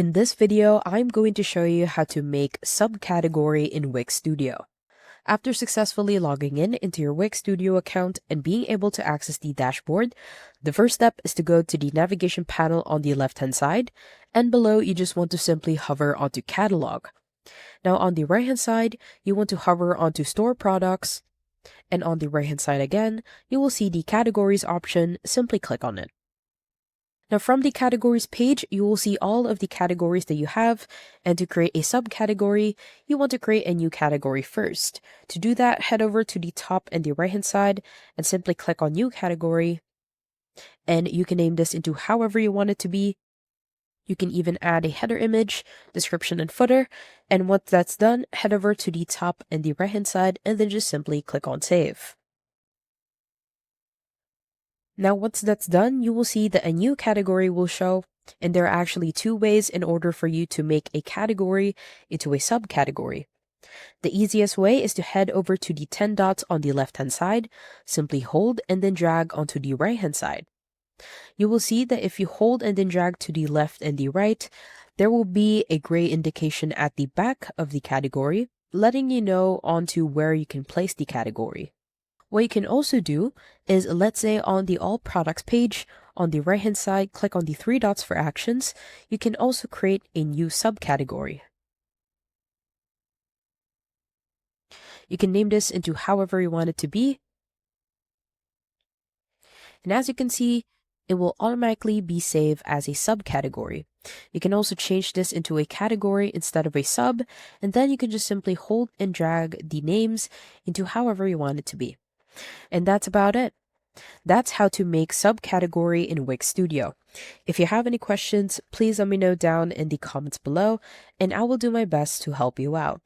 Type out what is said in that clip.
In this video, I'm going to show you how to make subcategory in Wix Studio. After successfully logging in into your Wix Studio account and being able to access the dashboard, the first step is to go to the navigation panel on the left-hand side, and below you just want to simply hover onto Catalog. Now on the right-hand side, you want to hover onto Store Products, and on the right-hand side again, you will see the Categories option. Simply click on it. Now from the categories page, you will see all of the categories that you have, and to create a subcategory, you want to create a new category first. To do that, head over to the top and the right hand side and simply click on new category, and you can name this into however you want it to be. You can even add a header image, description, and footer, and once that's done, head over to the top and the right hand side and then just simply click on save. Now once that's done, you will see that a new category will show, and there are actually two ways in order for you to make a category into a subcategory. The easiest way is to head over to the 10 dots on the left hand side, simply hold and then drag onto the right hand side. You will see that if you hold and then drag to the left and the right, there will be a gray indication at the back of the category, letting you know onto where you can place the category. What you can also do is, let's say on the All Products page, on the right hand side, click on the three dots for actions. You can also create a new subcategory. You can name this into however you want it to be. And as you can see, it will automatically be saved as a subcategory. You can also change this into a category instead of a sub, and then you can just simply hold and drag the names into however you want it to be. And that's about it. That's how to make subcategory in Wix Studio. If you have any questions, please let me know down in the comments below, and I will do my best to help you out.